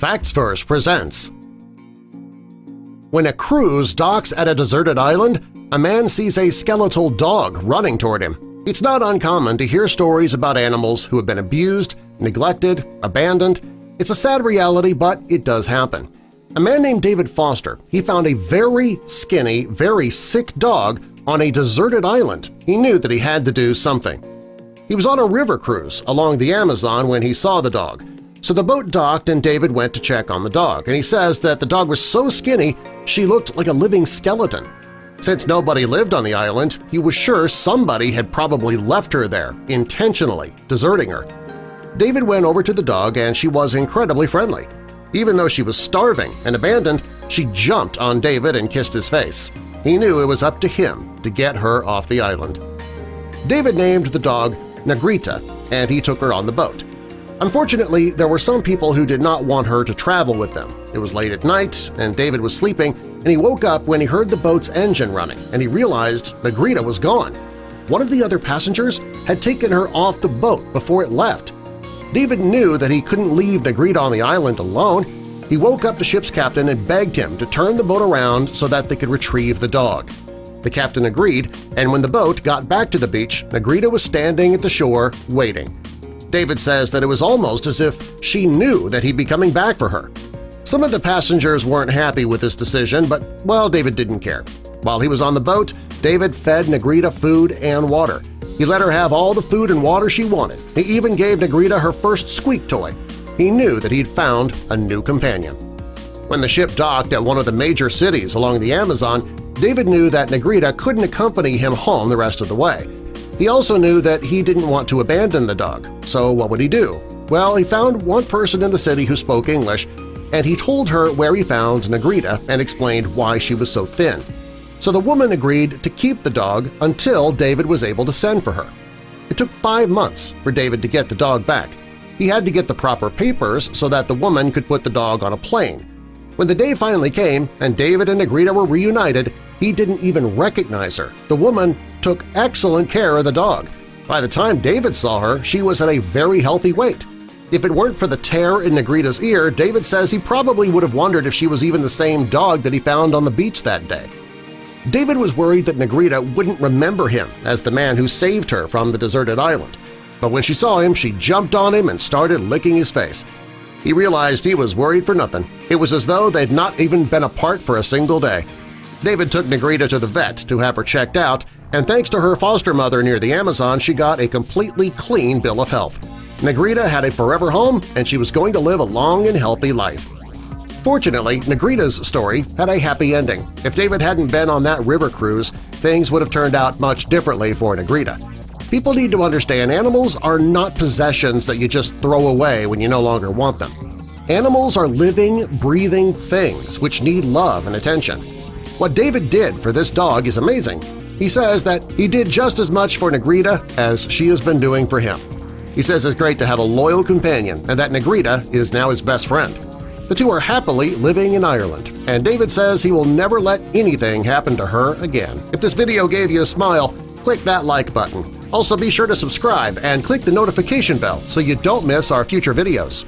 Facts First presents. When a cruise docks at a deserted island, a man sees a skeletal dog running toward him. It's not uncommon to hear stories about animals who have been abused, neglected, abandoned. It's a sad reality, but it does happen. A man named David Foster, he found a very skinny, very sick dog on a deserted island. He knew that he had to do something. He was on a river cruise along the Amazon when he saw the dog. So the boat docked and David went to check on the dog, and he says that the dog was so skinny she looked like a living skeleton. Since nobody lived on the island, he was sure somebody had probably left her there, intentionally, deserting her. David went over to the dog and she was incredibly friendly. Even though she was starving and abandoned, she jumped on David and kissed his face. He knew it was up to him to get her off the island. David named the dog Negrita, and he took her on the boat. Unfortunately, there were some people who did not want her to travel with them. It was late at night, and David was sleeping, and he woke up when he heard the boat's engine running, and he realized Negrita was gone. One of the other passengers had taken her off the boat before it left. David knew that he couldn't leave Negrita on the island alone. He woke up the ship's captain and begged him to turn the boat around so that they could retrieve the dog. The captain agreed, and when the boat got back to the beach, Negrita was standing at the shore waiting. David says that it was almost as if she knew that he'd be coming back for her. Some of the passengers weren't happy with this decision, but, well, David didn't care. While he was on the boat, David fed Negrita food and water. He let her have all the food and water she wanted. He even gave Negrita her first squeak toy. He knew that he'd found a new companion. When the ship docked at one of the major cities along the Amazon, David knew that Negrita couldn't accompany him home the rest of the way. He also knew that he didn't want to abandon the dog, so what would he do? Well, he found one person in the city who spoke English, and he told her where he found Negrita and explained why she was so thin. So the woman agreed to keep the dog until David was able to send for her. It took 5 months for David to get the dog back. He had to get the proper papers so that the woman could put the dog on a plane. When the day finally came and David and Negrita were reunited, he didn't even recognize her. The woman took excellent care of the dog. By the time David saw her, she was at a very healthy weight. If it weren't for the tear in Negrita's ear, David says he probably would have wondered if she was even the same dog that he found on the beach that day. David was worried that Negrita wouldn't remember him as the man who saved her from the deserted island. But when she saw him, she jumped on him and started licking his face. He realized he was worried for nothing. It was as though they'd not even been apart for a single day. David took Negrita to the vet to have her checked out, and thanks to her foster mother near the Amazon, she got a completely clean bill of health. Negrita had a forever home, and she was going to live a long and healthy life. Fortunately, Negrita's story had a happy ending. If David hadn't been on that river cruise, things would have turned out much differently for Negrita. People need to understand animals are not possessions that you just throw away when you no longer want them. Animals are living, breathing things which need love and attention. What David did for this dog is amazing. He says that he did just as much for Negrita as she has been doing for him. He says it's great to have a loyal companion and that Negrita is now his best friend. The two are happily living in Ireland, and David says he will never let anything happen to her again. If this video gave you a smile, click that like button. Also be sure to subscribe and click the notification bell so you don't miss our future videos.